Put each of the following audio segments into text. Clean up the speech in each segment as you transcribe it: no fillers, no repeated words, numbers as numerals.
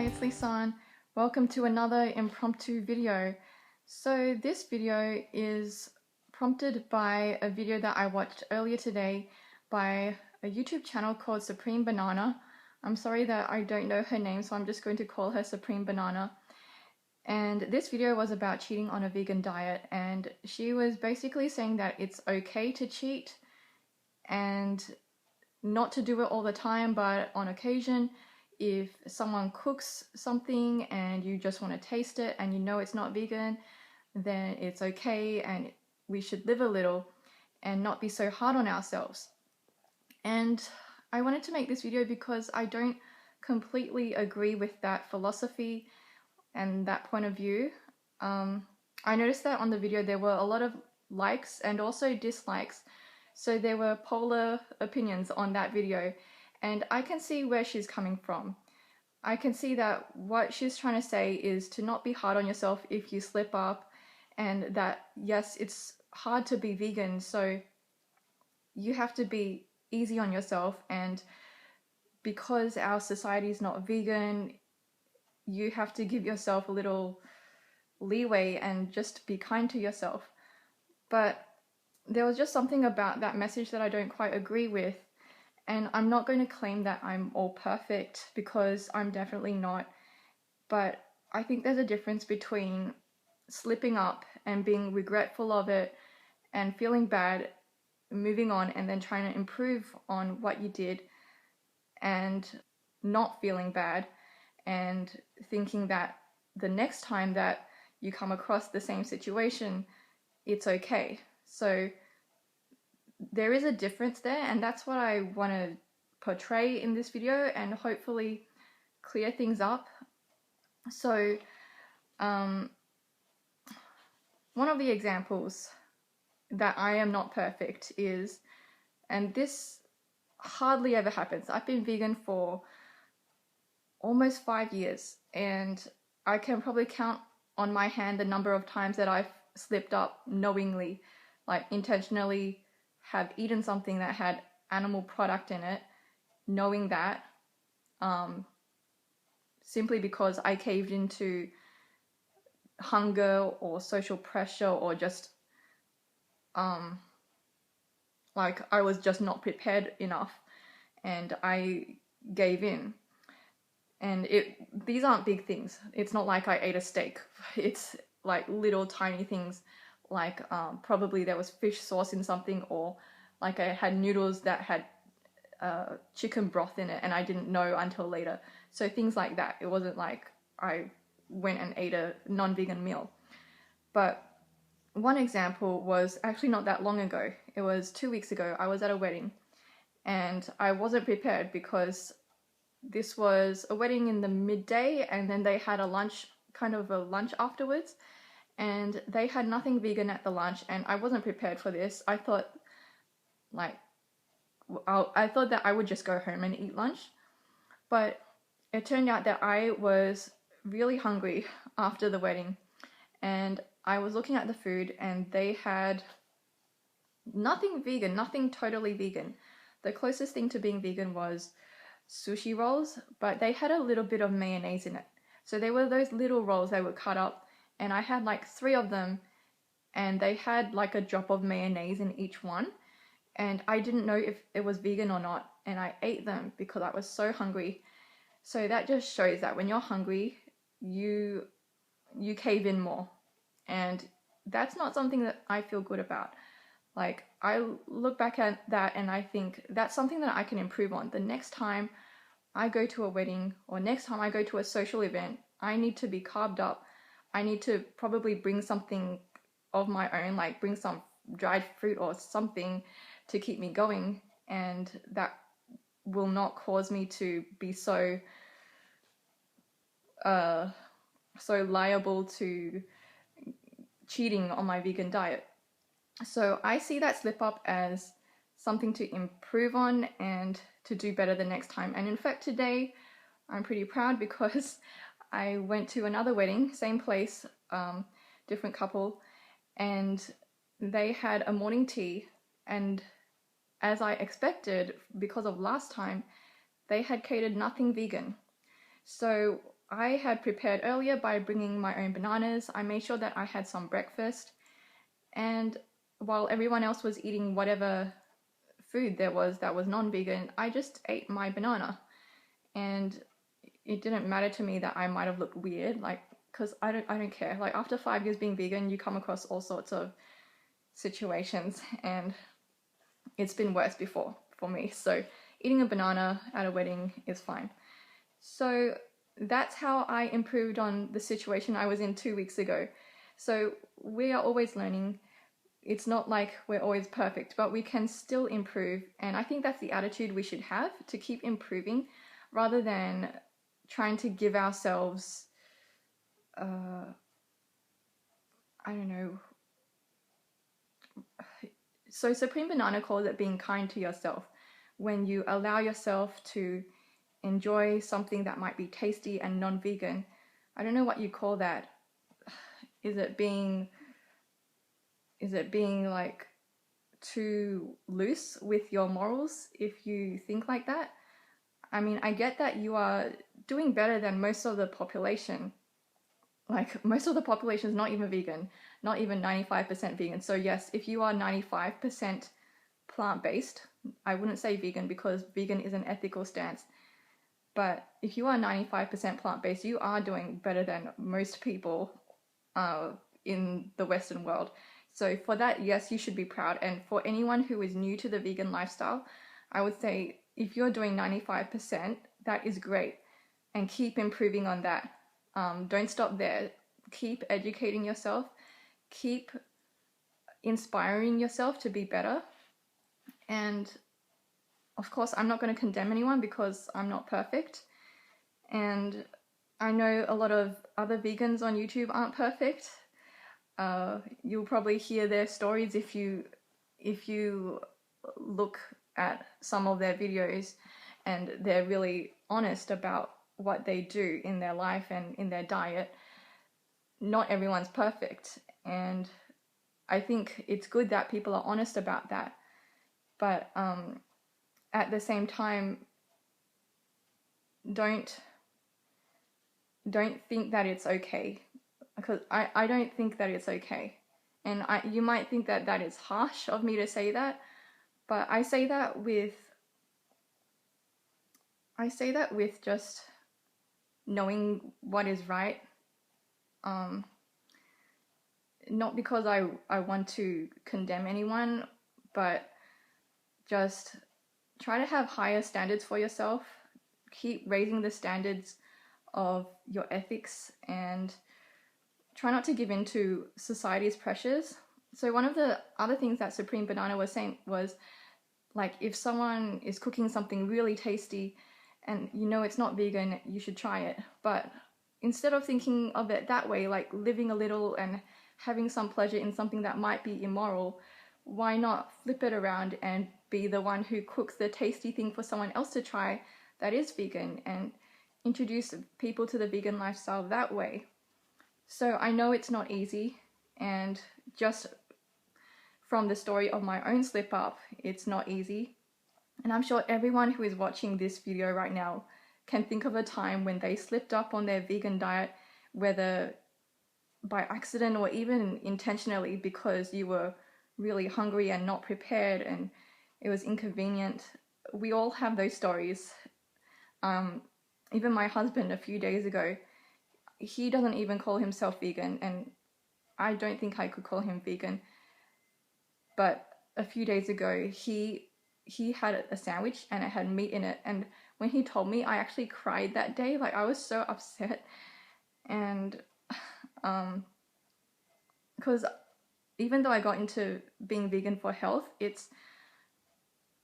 it's Lisan. Welcome to another impromptu video. So this video is prompted by a video that I watched earlier today by a YouTube channel called Supreme Banana. I'm sorry that I don't know her name, so I'm just going to call her Supreme Banana. And this video was about cheating on a vegan diet, and she was basically saying that it's okay to cheat and not to do it all the time, but on occasion, if someone cooks something and you just want to taste it and you know it's not vegan, then it's okay and we should live a little and not be so hard on ourselves. And I wanted to make this video because I don't completely agree with that philosophy and that point of view. I noticed that on the video there were a lot of likes and also dislikes, so there were polar opinions on that video, and I can see where she's coming from. I can see that what she's trying to say is to not be hard on yourself if you slip up, and that yes, it's hard to be vegan, so you have to be easy on yourself, and because our society is not vegan, you have to give yourself a little leeway and just be kind to yourself. But there was just something about that message that I don't quite agree with, and I'm not going to claim that I'm all perfect because I'm definitely not, but I think there's a difference between slipping up and being regretful of it and feeling bad, moving on and then trying to improve on what you did, and not feeling bad and thinking that the next time that you come across the same situation, it's okay. So there is a difference there, and that's what I want to portray in this video and hopefully clear things up. So one of the examples that I am not perfect is, and this hardly ever happens, I've been vegan for almost 5 years, and I can probably count on my hand the number of times that I've slipped up knowingly, like intentionally have eaten something that had animal product in it, knowing that, simply because I caved into hunger or social pressure, or just like I was just not prepared enough and I gave in. And these aren't big things. It's not like I ate a steak. It's like little tiny things, like probably there was fish sauce in something, or like I had noodles that had chicken broth in it and I didn't know until later. So things like that. It wasn't like I went and ate a non-vegan meal. But one example was actually not that long ago. It was 2 weeks ago. I was at a wedding and I wasn't prepared because this was a wedding in the midday, and then they had a lunch, kind of a lunch afterwards, and they had nothing vegan at the lunch, and I wasn't prepared for this. I thought that I would just go home and eat lunch, but it turned out that I was really hungry after the wedding, and I was looking at the food and they had nothing vegan, nothing totally vegan. The closest thing to being vegan was sushi rolls, but they had a little bit of mayonnaise in it. So they were those little rolls they would cut up, and I had like 3 of them, and they had like a drop of mayonnaise in each one, and I didn't know if it was vegan or not, and I ate them because I was so hungry. So that just shows that when you're hungry, you cave in more, and that's not something that I feel good about. Like, I look back at that and I think that's something that I can improve on. The next time I go to a wedding, or next time I go to a social event, I need to be carved up. I need to probably bring something of my own, like bring some dried fruit or something to keep me going, and that will not cause me to be so liable to cheating on my vegan diet. So I see that slip up as something to improve on and to do better the next time. And in fact, today I'm pretty proud because I went to another wedding, same place, different couple, and they had a morning tea, and as I expected, because of last time, they had catered nothing vegan. So I had prepared earlier by bringing my own bananas. I made sure that I had some breakfast, and while everyone else was eating whatever food there was that was non-vegan, I just ate my banana. And it didn't matter to me that I might have looked weird, like, because I don't care. Like, after 5 years being vegan, you come across all sorts of situations, and it's been worse before for me. So eating a banana at a wedding is fine. So that's how I improved on the situation I was in 2 weeks ago. So we are always learning. It's not like we're always perfect, but we can still improve. And I think that's the attitude we should have, to keep improving rather than trying to give ourselves, I don't know. So Supreme Banana calls it being kind to yourself. When you allow yourself to enjoy something that might be tasty and non-vegan, I don't know what you call that. Is it being like too loose with your morals if you think like that? I mean, I get that you are doing better than most of the population. Like, most of the population is not even vegan, not even 95% vegan. So yes, if you are 95% plant-based, I wouldn't say vegan because vegan is an ethical stance, but if you are 95% plant-based, you are doing better than most people in the Western world. So for that, yes, you should be proud. And for anyone who is new to the vegan lifestyle, I would say if you're doing 95%, that is great, and keep improving on that. Don't stop there. Keep educating yourself. Keep inspiring yourself to be better. And of course, I'm not going to condemn anyone because I'm not perfect. And I know a lot of other vegans on YouTube aren't perfect. You'll probably hear their stories if you look at some of their videos, and they're really honest about what they do in their life and in their diet. Not everyone's perfect, and I think it's good that people are honest about that. But at the same time, don't think that it's okay, because I don't think that it's okay. And you might think that that is harsh of me to say that, but I say that with just knowing what is right. Not because I want to condemn anyone, but just try to have higher standards for yourself. Keep raising the standards of your ethics, and try not to give in to society's pressures. So one of the other things that Supreme Banana was saying was, like, if someone is cooking something really tasty and you know it's not vegan, you should try it. But instead of thinking of it that way, like living a little and having some pleasure in something that might be immoral, why not flip it around and be the one who cooks the tasty thing for someone else to try that is vegan, and introduce people to the vegan lifestyle that way? So I know it's not easy, and just from the story of my own slip up, it's not easy. And I'm sure everyone who is watching this video right now can think of a time when they slipped up on their vegan diet, whether by accident or even intentionally because you were really hungry and not prepared and it was inconvenient. We all have those stories. Even my husband a few days ago, he doesn't even call himself vegan, and I don't think I could call him vegan. But a few days ago, he had a sandwich and it had meat in it, and when he told me, I actually cried that day. Like, I was so upset. And because even though I got into being vegan for health, it's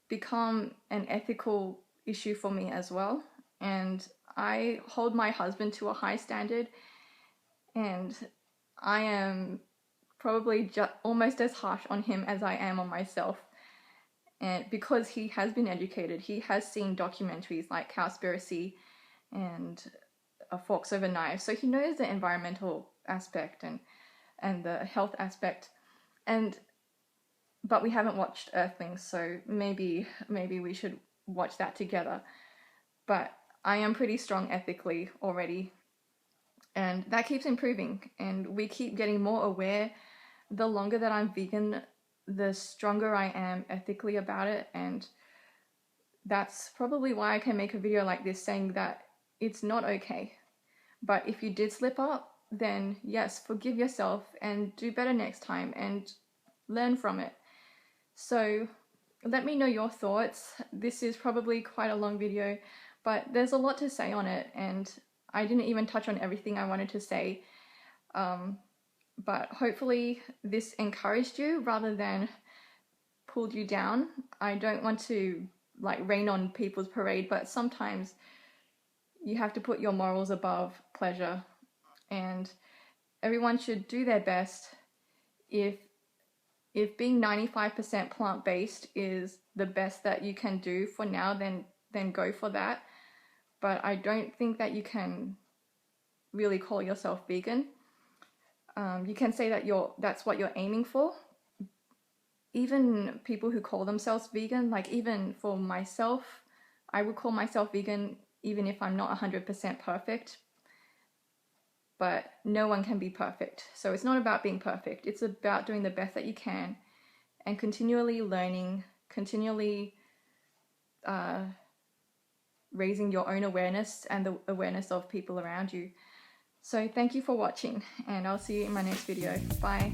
become an ethical issue for me as well. And I hold my husband to a high standard, and I am probably almost as harsh on him as I am on myself. And because he has been educated, he has seen documentaries like Cowspiracy and Forks Over Knives, so he knows the environmental aspect and the health aspect. But we haven't watched Earthlings, so maybe we should watch that together. But I am pretty strong ethically already, And that keeps improving, and we keep getting more aware. The longer that I'm vegan, the stronger I am ethically about it, and that's probably why I can make a video like this saying that it's not okay. But if you did slip up, then yes, forgive yourself and do better next time and learn from it. So let me know your thoughts. This is probably quite a long video, but there's a lot to say on it, and I didn't even touch on everything I wanted to say. But hopefully this encouraged you rather than pulled you down. I don't want to like rain on people's parade, but sometimes you have to put your morals above pleasure, and everyone should do their best. If being 95% plant-based is the best that you can do for now, then go for that. But I don't think that you can really call yourself vegan. You can say that that's what you're aiming for. Even people who call themselves vegan, like even for myself, I would call myself vegan even if I'm not 100% perfect. But no one can be perfect. So it's not about being perfect. It's about doing the best that you can and continually learning, continually raising your own awareness and the awareness of people around you. So thank you for watching, and I'll see you in my next video. Bye.